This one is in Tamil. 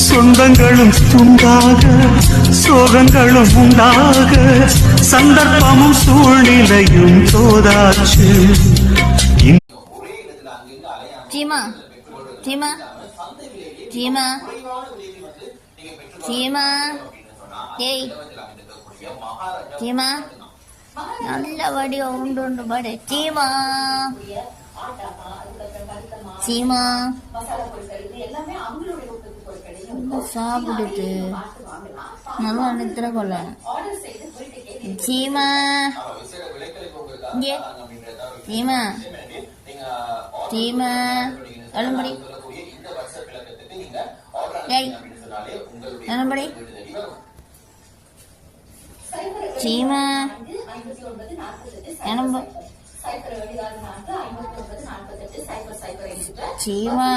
சொந்தங்களும் துண்டாக சோகங்களும் உண்டாக சந்தர்ப்பமும் சூழ்நிலையும் தோதாச்சு. சீமா சீமா சீமா சீமா ஏய் சீமா நல்ல வடி உண்டு உண்டு படு சீமா சீமா சாப்பிடுது நல்லா நித்திர கொள்ள சீமா இங்கே சீமா சீமா எழும்படி ஏய் எழும்படி சீமா எழும்பு சீமா